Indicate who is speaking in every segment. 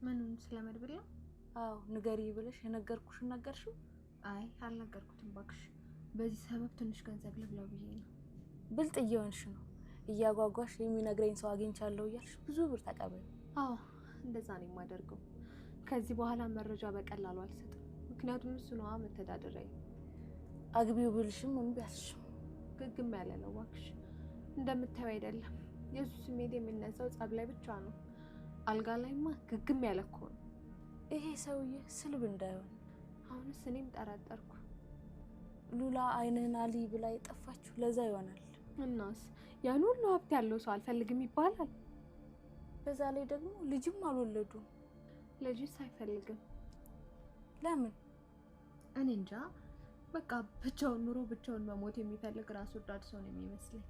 Speaker 1: ምኑን ስለመድብል ነው?
Speaker 2: አዎ ንገሪ ብለሽ የነገርኩሽ ነገርሽው?
Speaker 1: አይ አልነገርኩትም ባክሽ። በዚህ ሰበብ ትንሽ ገንዘብ ልብላው ብዬ ነው።
Speaker 2: ብልጥ እየሆንሽ ነው። እያጓጓሽ የሚነግረኝ ሰው አግኝቻለሁ እያልሽ ብዙ ብር ተቀበይ።
Speaker 1: አዎ እንደዛ ነው የማደርገው። ከዚህ በኋላ መረጃ በቀላሉ አልሰጥም። ምክንያቱም እሱ ነው መተዳደሪያዬ።
Speaker 2: አግቢው ብልሽም እምቢ አልሽ።
Speaker 1: ግግም ያለ ነው ባክሽ። እንደምታዩ አይደለም። የሱ ስሜት የሚነሳው ጸብ ላይ ብቻ ነው። አልጋ ላይማ ግግም ያለ እኮ ነው።
Speaker 2: ይሄ ሰውዬ ስልብ እንዳይሆን
Speaker 1: አሁንስ እኔም ጠረጠርኩ።
Speaker 2: ሉላ አይንህን አሊ ብላ የጠፋችሁ ለዛ ይሆናል።
Speaker 1: እናስ ያን ሁሉ ሀብት ያለው ሰው አልፈልግም ይባላል።
Speaker 2: በዛ ላይ ደግሞ ልጅም አልወለዱም።
Speaker 1: ልጅስ አይፈልግም።
Speaker 2: ለምን?
Speaker 1: እኔ እንጃ። በቃ ብቻውን ኑሮ ብቻውን መሞት የሚፈልግ ራስ ወዳድ ሰው ነው የሚመስለኝ።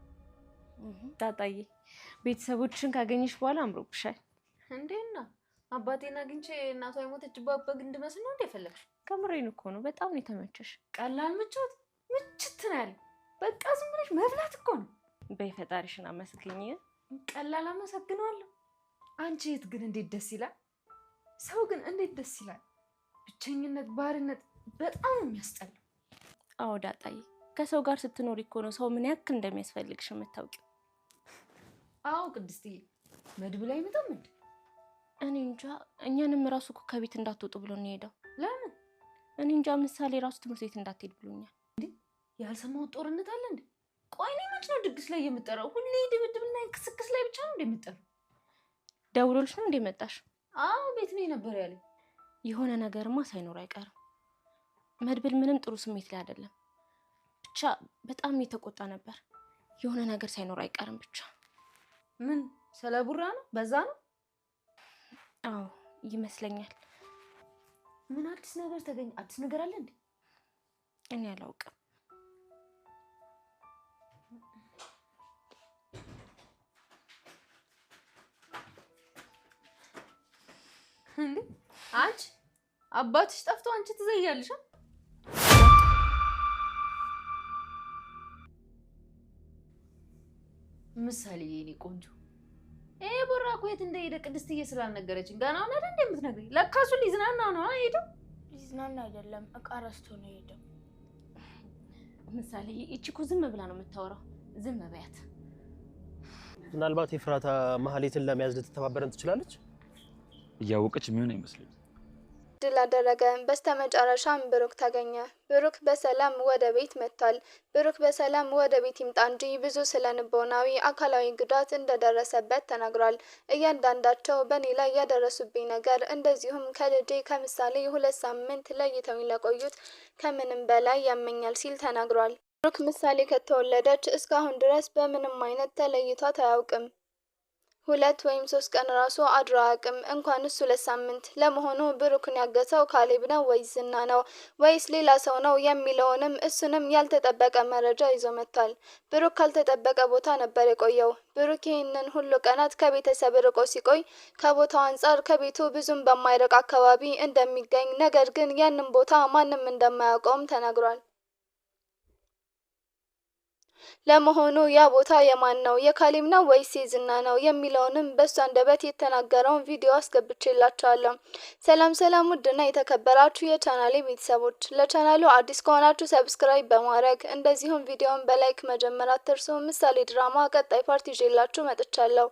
Speaker 3: ጣጣዬ ቤተሰቦችን ካገኘሽ በኋላ አምሮብሻል።
Speaker 4: እንዴና አባቴን አግኝቼ እናቷ የሞተችባት በግ እንድመስል ነው እንደፈለግሽ?
Speaker 3: ከምሬን እኮ ነው። በጣም ነው የተመቸሽ።
Speaker 4: ቀላል ምቾት ምችት ነው ያለ። በቃ ዝም ብለሽ መብላት እኮ ነው።
Speaker 3: በፈጣሪሽን አመስግኝ።
Speaker 4: ቀላል አመሰግናለሁ። አንቺ እህት ግን እንዴት ደስ ይላል። ሰው ግን እንዴት ደስ ይላል። ብቸኝነት ባርነት በጣም የሚያስጠላ።
Speaker 3: አዎ ዳጣዬ፣ ከሰው ጋር ስትኖሪ እኮ ነው ሰው ምን ያክል እንደሚያስፈልግሽ የምታውቂው።
Speaker 4: አዎ ቅድስትዬ፣ መድብል አይመጣም እንዴ?
Speaker 3: እኔ እንጃ። እኛንም ራሱ እኮ ከቤት እንዳትወጡ ብሎ ነው የሄደው።
Speaker 4: ለምን?
Speaker 3: እኔ እንጃ። ምሳሌ ራሱ ትምህርት ቤት እንዳትሄድ ብሎኛል።
Speaker 4: እንዴ ያልሰማሁት ጦርነት አለ እንዴ? ቆይ እኔ መች ነው ድግስ ላይ የምጠራው? ሁሌ ድብድብና ክስክስ ላይ ብቻ ነው እንደምጠራው።
Speaker 3: ደውሎልሽ ነው እንዴ መጣሽ?
Speaker 4: አዎ ቤት ነው ነበር ያለኝ።
Speaker 3: የሆነ ነገርማ ሳይኖር አይቀርም። መድብል ምንም ጥሩ ስሜት ላይ አይደለም። ብቻ በጣም የተቆጣ ነበር። የሆነ ነገር ሳይኖር አይቀርም ብቻ።
Speaker 4: ምን ስለ ቡራ ነው? በዛ ነው?
Speaker 3: አዎ ይመስለኛል።
Speaker 4: ምን አዲስ ነገር ተገኘ? አዲስ ነገር አለ እንዴ?
Speaker 3: እኔ አላውቅም።
Speaker 4: እንዴ አንቺ አባትሽ ጠፍቶ አንቺ ትዘያለሽ? ምሳሌ የኔ ቆንጆ፣ ቡራ እኮ የት እንደሄደ ቅድስትዬ ስላልነገረችኝ ገና ነው አይደል እንደምትነግረኝ? ለካ እሱ ሊዝናና ነው ሄደው።
Speaker 2: ሊዝናና አይደለም እቃ ረስቶ ነው ሄደው።
Speaker 3: ምሳሌ እቺ እኮ ዝም ብላ ነው የምታወራው። ዝም በያት።
Speaker 5: ምናልባት የፍራታ ማህሌትን ለመያዝ ልትተባበረን ትችላለች።
Speaker 6: እያወቀች የሚሆን አይመስልም።
Speaker 7: ድል አደረገ። በስተመጨረሻም ብሩክ ተገኘ። ብሩክ በሰላም ወደ ቤት መጥቷል። ብሩክ በሰላም ወደ ቤት ይምጣ እንጂ ብዙ ስለንቦናዊ አካላዊ ጉዳት እንደደረሰበት ተናግሯል። እያንዳንዳቸው በኔ ላይ ያደረሱብኝ ነገር እንደዚሁም ከልጄ ከምሳሌ 2 ሳምንት ለይተው ለቆዩት ከምንም በላይ ያመኛል ሲል ተናግሯል። ብሩክ ምሳሌ ከተወለደች እስካሁን ድረስ በምንም አይነት ተለይቷት አያውቅም። 2 ወይም 3 ቀን ራሱ አድሮ አያውቅም፣ እንኳን እሱ 2 ሳምንት። ለመሆኑ ብሩክን ያገተው ካሌብ ነው ወይስ ዝና ነው ወይስ ሌላ ሰው ነው የሚለውንም እሱንም ያልተጠበቀ መረጃ ይዞ መጥቷል። ብሩክ ካልተጠበቀ ቦታ ነበር የቆየው። ብሩክ ይህንን ሁሉ ቀናት ከቤተሰብ ርቆ ሲቆይ ከቦታው አንጻር ከቤቱ ብዙም በማይርቅ አካባቢ እንደሚገኝ፣ ነገር ግን ያንን ቦታ ማንም እንደማያውቀውም ተናግሯል። ለመሆኑ ያ ቦታ የማን ነው? የካሌብ ነው ወይስ የዝና ነው የሚለውንም በሱ አንደበት የተናገረውን ቪዲዮ አስገብቼላችኋለሁ። ሰላም ሰላም፣ ውድና የተከበራችሁ የቻናሌ ቤተሰቦች፣ ለቻናሉ አዲስ ከሆናችሁ ሰብስክራይብ በማድረግ እንደዚሁም ቪዲዮውን በላይክ መጀመር አትርሱ። ምሳሌ ድራማ ቀጣይ ፓርት ይዤላችሁ መጥቻለሁ።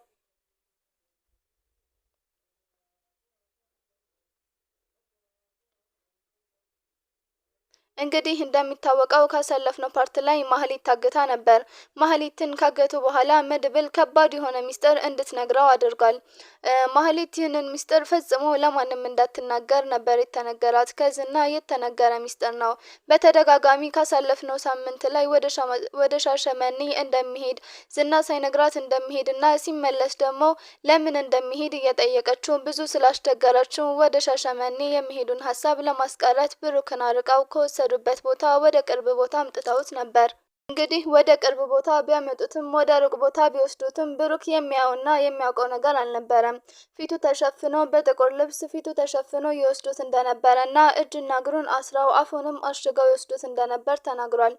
Speaker 7: እንግዲህ እንደሚታወቀው ካሳለፍነው ፓርት ላይ ማህሌት ታግታ ነበር። ማህሌትን ካገቱ በኋላ መድብል ከባድ የሆነ ሚስጥር እንድትነግረው አድርጓል። ማህሌት ይህንን ሚስጥር ፈጽሞ ለማንም እንዳትናገር ነበር የተነገራት። ከዝና የተነገረ ሚስጥር ነው። በተደጋጋሚ ካሳለፍነው ሳምንት ላይ ወደ ሻሸመኔ እንደሚሄድ ዝና ሳይነግራት እንደሚሄድና ሲመለስ ደግሞ ለምን እንደሚሄድ እየጠየቀችው ብዙ ስላስቸገረችው ወደ ሻሸመኔ የሚሄዱን ሀሳብ ለማስቀረት ብሩክን አርቀው ከወሰዱበት ቦታ ወደ ቅርብ ቦታ አምጥተውት ነበር። እንግዲህ ወደ ቅርብ ቦታ ቢያመጡትም ወደ ሩቅ ቦታ ቢወስዱትም ብሩክ የሚያውና የሚያውቀው ነገር አልነበረም። ፊቱ ተሸፍኖ በጥቁር ልብስ ፊቱ ተሸፍኖ ይወስዱት እንደነበረና እጅና እግሩን አስረው አፉንም አሽገው ይወስዱት እንደነበር ተናግሯል።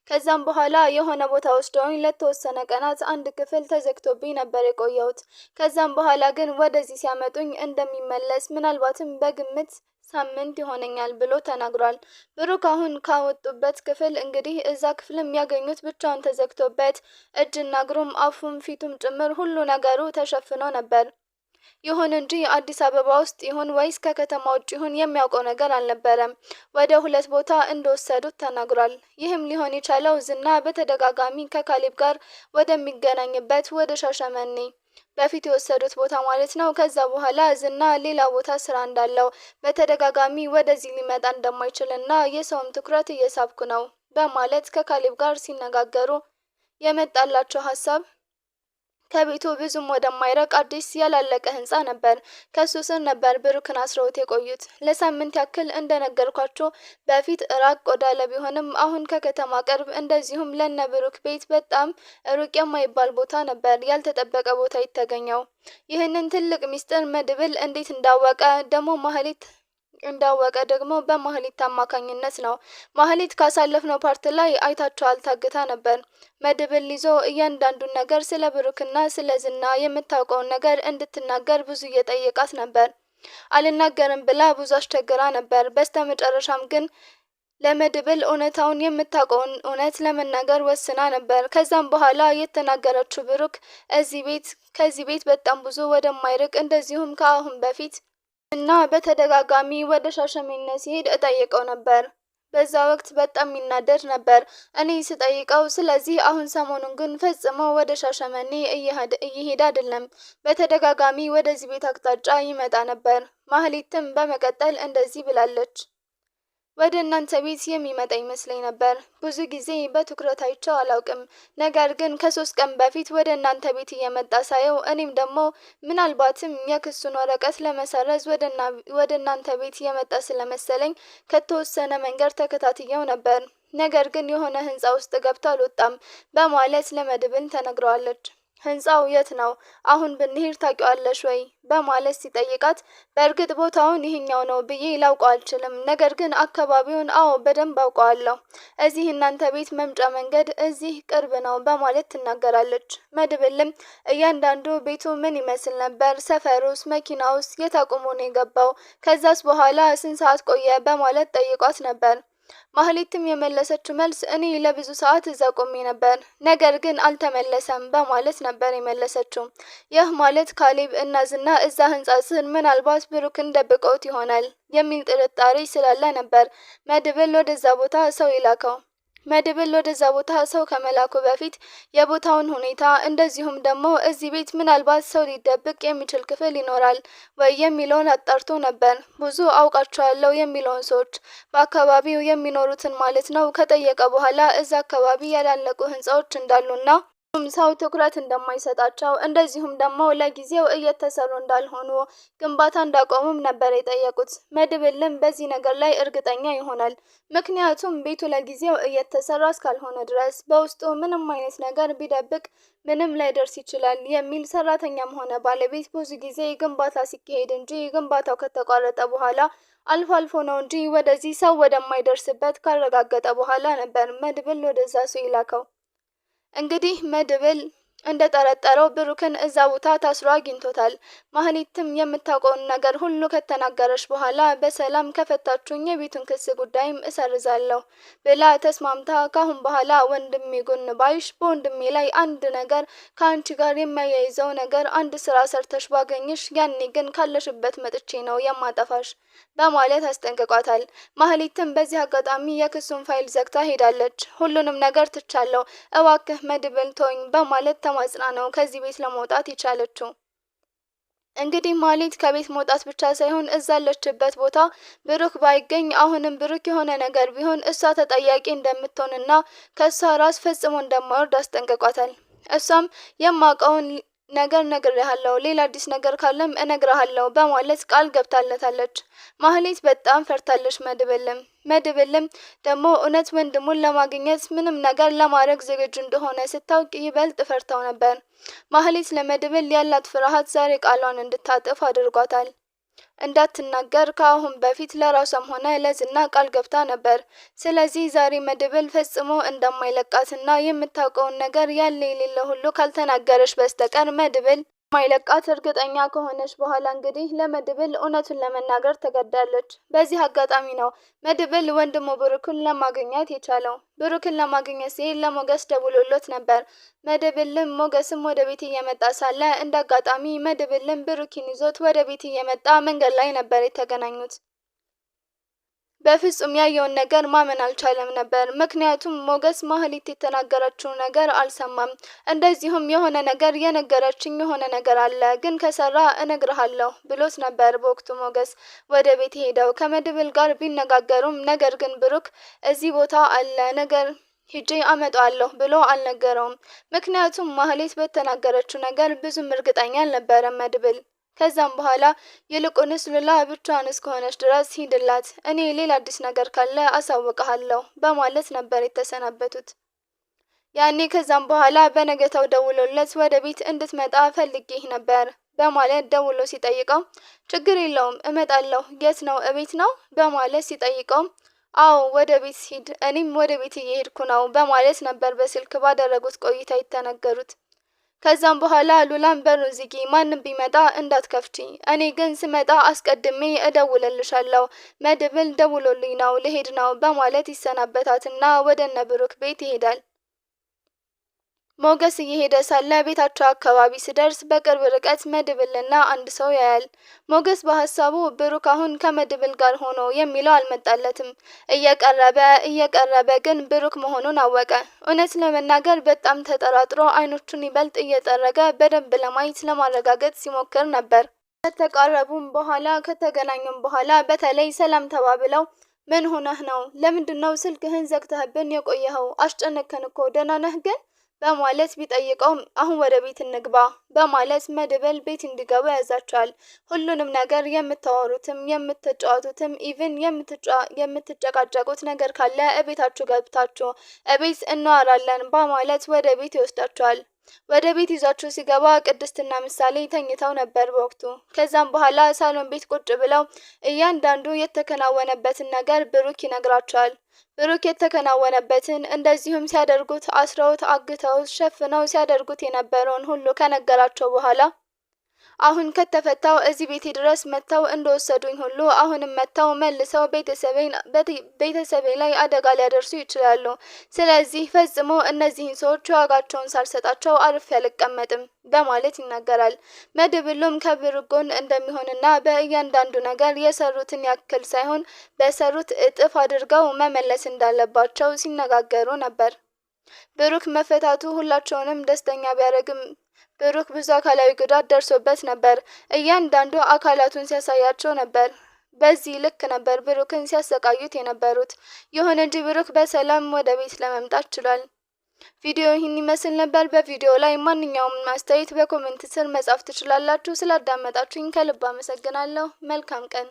Speaker 7: ከዛም በኋላ የሆነ ቦታ ወስደውኝ ለተወሰነ ቀናት አንድ ክፍል ተዘግቶብኝ ነበር የቆየሁት። ከዛም በኋላ ግን ወደዚህ ሲያመጡኝ እንደሚመለስ ምናልባትም በግምት ሳምንት ይሆነኛል ብሎ ተናግሯል። ብሩክ አሁን ካወጡበት ክፍል እንግዲህ እዛ ክፍልም ያገኙት ብቻውን ተዘግቶበት እጅና እግሩም አፉም ፊቱም ጭምር ሁሉ ነገሩ ተሸፍኖ ነበር። ይሁን እንጂ አዲስ አበባ ውስጥ ይሁን ወይስ ከከተማ ውጭ ይሁን የሚያውቀው ነገር አልነበረም። ወደ 2 ቦታ እንደወሰዱት ተናግሯል። ይህም ሊሆን የቻለው ዝና በተደጋጋሚ ከካሌብ ጋር ወደሚገናኝበት ወደ ሻሸመኔ በፊት የወሰዱት ቦታ ማለት ነው። ከዛ በኋላ ዝና ሌላ ቦታ ስራ እንዳለው በተደጋጋሚ ወደዚህ ሊመጣ እንደማይችልና የሰውም ትኩረት እየሳብኩ ነው በማለት ከካሌብ ጋር ሲነጋገሩ የመጣላቸው ሀሳብ ከቤቱ ብዙም ወደማይረቅ አዲስ ያላለቀ ህንጻ ነበር። ከሱ ስር ነበር ብሩክን አስረውት የቆዩት። ለሳምንት ያክል እንደነገርኳቸው በፊት ራቅ ወዳለ ቢሆንም አሁን ከከተማ ቅርብ፣ እንደዚሁም ለነ ብሩክ ቤት በጣም ሩቅ የማይባል ቦታ ነበር ያልተጠበቀ ቦታ የተገኘው። ይህንን ትልቅ ሚስጥር መድብል እንዴት እንዳወቀ ደግሞ ማህሌት እንዳወቀ ደግሞ በማህሌት አማካኝነት ነው። ማህሌት ካሳለፍነው ፓርት ላይ አይታችኋል፣ ታግታ ነበር። መድብል ይዞ እያንዳንዱን ነገር ስለ ብሩክና ስለ ዝና የምታውቀውን ነገር እንድትናገር ብዙ እየጠየቃት ነበር። አልናገርም ብላ ብዙ አስቸግራ ነበር። በስተመጨረሻም ግን ለመድብል እውነታውን የምታውቀውን እውነት ለመናገር ወስና ነበር። ከዛም በኋላ የተናገረችው ብሩክ ከዚህ ቤት በጣም ብዙ ወደማይርቅ እንደዚሁም ከአሁን በፊት እና በተደጋጋሚ ወደ ሻሸመኔ ሲሄድ እጠይቀው ነበር። በዛ ወቅት በጣም ይናደድ ነበር እኔ ስጠይቀው። ስለዚህ አሁን ሰሞኑን ግን ፈጽሞ ወደ ሻሸመኔ እየሄደ አይደለም። በተደጋጋሚ ወደዚህ ቤት አቅጣጫ ይመጣ ነበር። ማህሌትም በመቀጠል እንደዚህ ብላለች። ወደ እናንተ ቤት የሚመጣ ይመስለኝ ነበር። ብዙ ጊዜ በትኩረት አይቼው አላውቅም። ነገር ግን ከ3 ቀን በፊት ወደ እናንተ ቤት እየመጣ ሳየው እኔም ደግሞ ምናልባትም የክሱን ወረቀት ለመሰረዝ ወደ እናንተ ቤት እየመጣ ስለመሰለኝ ከተወሰነ መንገድ ተከታትየው ነበር። ነገር ግን የሆነ ህንጻ ውስጥ ገብቶ አልወጣም በማለት ለመድብል ተነግረዋለች። ህንጻው የት ነው? አሁን ብንሄድ ታውቂዋለሽ ወይ? በማለት ሲጠይቃት በእርግጥ ቦታውን ይህኛው ነው ብዬ ላውቀው አልችልም። ነገር ግን አካባቢውን አዎ በደንብ አውቀዋለሁ። እዚህ እናንተ ቤት መምጫ መንገድ እዚህ ቅርብ ነው በማለት ትናገራለች። መድብልም እያንዳንዱ ቤቱ ምን ይመስል ነበር? ሰፈሩስ? መኪናውስ? የት አቁሞ ነው የገባው? ከዛስ በኋላ ስንት ሰዓት ቆየ? በማለት ጠይቋት ነበር። ማህሌትም የመለሰችው መልስ እኔ ለብዙ ሰዓት እዛ ቆሜ ነበር፣ ነገር ግን አልተመለሰም በማለት ነበር የመለሰችው። ይህ ማለት ካሌብ እና ዝና እዛ ህንጻ ስር ምናልባት ብሩክን ደብቀውት ይሆናል የሚል ጥርጣሬ ስላለ ነበር መድብል ወደዛ ቦታ ሰው ይላከው። መድብል ወደዛ ቦታ ሰው ከመላኩ በፊት የቦታውን ሁኔታ እንደዚሁም ደግሞ እዚህ ቤት ምናልባት ሰው ሊደብቅ የሚችል ክፍል ይኖራል ወይ የሚለውን አጣርቶ ነበር። ብዙ አውቃቸዋለሁ የሚለውን ሰዎች በአካባቢው የሚኖሩትን ማለት ነው ከጠየቀ በኋላ እዛ አካባቢ ያላለቁ ህንጻዎች እንዳሉና ሰው ትኩረት እንደማይሰጣቸው እንደዚሁም ደግሞ ለጊዜው እየተሰሩ እንዳልሆኑ ግንባታ እንዳቆሙም ነበር የጠየቁት። መድብልም በዚህ ነገር ላይ እርግጠኛ ይሆናል። ምክንያቱም ቤቱ ለጊዜው እየተሰራ እስካልሆነ ድረስ በውስጡ ምንም አይነት ነገር ቢደብቅ ምንም ላይደርስ ይችላል የሚል ሰራተኛም ሆነ ባለቤት ብዙ ጊዜ ግንባታ ሲካሄድ እንጂ ግንባታው ከተቋረጠ በኋላ አልፎ አልፎ ነው እንጂ ወደዚህ ሰው ወደማይደርስበት ካረጋገጠ በኋላ ነበር መድብል ወደዛ ሰው ይላከው። እንግዲህ መድብል እንደጠረጠረው ብሩክን እዛ ቦታ ታስሮ አግኝቶታል። ማህሌትም የምታውቀውን ነገር ሁሉ ከተናገረች በኋላ በሰላም ከፈታችሁኝ የቤቱን ክስ ጉዳይም እሰርዛለሁ ብላ ተስማምታ ካሁን በኋላ ወንድሜ ጎን ባይሽ በወንድሜ ላይ አንድ ነገር ከአንቺ ጋር የሚያያይዘው ነገር አንድ ስራ ሰርተሽ ባገኝሽ ያኔ ግን ካለሽበት መጥቼ ነው የማጠፋሽ በማለት አስጠንቅቋታል። ማህሌትም በዚህ አጋጣሚ የክሱን ፋይል ዘግታ ሄዳለች። ሁሉንም ነገር ትቻለው፣ እባክህ መድብል ተወኝ በማለት ተማጽና ነው ከዚህ ቤት ለመውጣት የቻለችው። እንግዲህ ማህሌት ከቤት መውጣት ብቻ ሳይሆን እዛለችበት ቦታ ብሩክ ባይገኝ አሁንም ብሩክ የሆነ ነገር ቢሆን እሷ ተጠያቂ እንደምትሆንና ከሷ ራስ ፈጽሞ እንደማይወርድ አስጠንቅቋታል። እሷም የማውቀውን ነገር ነግሬሃለሁ፣ ሌላ አዲስ ነገር ካለም እነግርሃለሁ በማለት ቃል ገብታለታለች። ማህሌት በጣም ፈርታለች። መድብልም ደግሞ እውነት ወንድሙን ለማግኘት ምንም ነገር ለማድረግ ዝግጁ እንደሆነ ስታውቅ ይበልጥ ፈርታው ነበር። ማህሌት ለመድብል ያላት ፍርሃት ዛሬ ቃሏን እንድታጥፍ አድርጓታል። እንዳትናገር ከአሁን በፊት ለራሷም ሆነ ለዝና ቃል ገብታ ነበር። ስለዚህ ዛሬ መድብል ፈጽሞ እንደማይለቃትና የምታውቀውን ነገር ያለ የሌለ ሁሉ ካልተናገረች በስተቀር መድብል ማይለቃት እርግጠኛ ከሆነች በኋላ እንግዲህ ለመድብል እውነቱን ለመናገር ተገዳለች። በዚህ አጋጣሚ ነው መድብል ወንድሙ ብሩክን ለማግኘት የቻለው። ብሩክን ለማግኘት ሲሄድ ለሞገስ ደውሎለት ነበር። መድብልም ሞገስም ወደ ቤት እየመጣ ሳለ እንደ አጋጣሚ መድብልም ብሩክን ይዞት ወደ ቤት እየመጣ መንገድ ላይ ነበር የተገናኙት። በፍጹም ያየውን ነገር ማመን አልቻለም ነበር። ምክንያቱም ሞገስ ማህሌት የተናገረችው ነገር አልሰማም። እንደዚሁም የሆነ ነገር የነገረችኝ የሆነ ነገር አለ፣ ግን ከሰራ እነግርሃለሁ ብሎት ነበር። በወቅቱ ሞገስ ወደ ቤት ሄደው ከመድብል ጋር ቢነጋገሩም ነገር ግን ብሩክ እዚህ ቦታ አለ ነገር ሂጄ አመጣለሁ ብሎ አልነገረውም። ምክንያቱም ማህሌት በተናገረችው ነገር ብዙም እርግጠኛ አልነበረም መድብል። ከዛም በኋላ ይልቁንስ ሉላ ብቻዋን እስከሆነች ድረስ ሂድላት፣ እኔ ሌላ አዲስ ነገር ካለ አሳውቅሃለሁ በማለት ነበር የተሰናበቱት። ያኔ ከዛም በኋላ በነገታው ደውሎለት ወደ ቤት እንድትመጣ ፈልጌህ ነበር በማለት ደውሎ ሲጠይቀው ችግር የለውም እመጣለሁ፣ የት ነው እቤት ነው በማለት ሲጠይቀው አዎ ወደ ቤት ሂድ፣ እኔም ወደ ቤት እየሄድኩ ነው በማለት ነበር በስልክ ባደረጉት ቆይታ የተናገሩት። ከዛም በኋላ ሉላን በሩን ዝጊ፣ ማንም ቢመጣ እንዳትከፍቺ፣ እኔ ግን ስመጣ አስቀድሜ እደውልልሻለሁ፣ መድብል ደውሎልኝ ነው ልሄድ ነው በማለት ይሰናበታትና ወደ እነ ብሩክ ቤት ይሄዳል። ሞገስ እየሄደ ሳለ ቤታቸው አካባቢ ሲደርስ በቅርብ ርቀት መድብልና አንድ ሰው ያያል። ሞገስ በሀሳቡ ብሩክ አሁን ከመድብል ጋር ሆኖ የሚለው አልመጣለትም። እየቀረበ ግን ብሩክ መሆኑን አወቀ። እውነት ለመናገር በጣም ተጠራጥሮ አይኖቹን ይበልጥ እየጠረገ በደንብ ለማየት ለማረጋገጥ ሲሞክር ነበር። ከተቃረቡም በኋላ ከተገናኙም በኋላ በተለይ ሰላም ተባብለው ምን ሆነህ ነው? ለምንድነው ስልክህን ዘግተህብን የቆየኸው? አስጨነከን እኮ ደህና ነህ ግን በማለት ቢጠይቀውም አሁን ወደ ቤት እንግባ በማለት መድብል ቤት እንዲገቡ ያዛቸዋል። ሁሉንም ነገር የምታወሩትም የምትጫወቱትም ኢቭን የምትጨቃጨቁት ነገር ካለ እቤታችሁ ገብታችሁ እቤት እናወራለን በማለት ወደ ቤት ይወስዳቸዋል። ወደ ቤት ይዟቸው ሲገባ ቅድስትና ምሳሌ ተኝተው ነበር በወቅቱ። ከዛም በኋላ ሳሎን ቤት ቁጭ ብለው እያንዳንዱ የተከናወነበትን ነገር ብሩክ ይነግራቸዋል። ብሩክ የተከናወነበትን እንደዚሁም ሲያደርጉት አስረውት አግተውት ሸፍነው ሲያደርጉት የነበረውን ሁሉ ከነገራቸው በኋላ አሁን ከተፈታው እዚህ ቤቴ ድረስ መጥተው እንደወሰዱኝ ሁሉ አሁንም መጥተው መልሰው ቤተሰቤ ላይ አደጋ ሊያደርሱ ይችላሉ። ስለዚህ ፈጽሞ እነዚህን ሰዎች ዋጋቸውን ሳልሰጣቸው አርፌ አልቀመጥም በማለት ይናገራል። መድብሉም ከብሩክ ጎን እንደሚሆንና በእያንዳንዱ ነገር የሰሩትን ያክል ሳይሆን በሰሩት እጥፍ አድርገው መመለስ እንዳለባቸው ሲነጋገሩ ነበር። ብሩክ መፈታቱ ሁላቸውንም ደስተኛ ቢያደርግም ብሩክ ብዙ አካላዊ ጉዳት ደርሶበት ነበር። እያንዳንዱ አካላቱን ሲያሳያቸው ነበር። በዚህ ልክ ነበር ብሩክን ሲያሰቃዩት የነበሩት። ይሁን እንጂ ብሩክ በሰላም ወደ ቤት ለመምጣት ችሏል። ቪዲዮ ይህን ይመስል ነበር። በቪዲዮ ላይ ማንኛውም አስተያየት በኮሜንት ስር መጻፍ ትችላላችሁ። ስላዳመጣችሁኝ ከልብ አመሰግናለሁ። መልካም ቀን።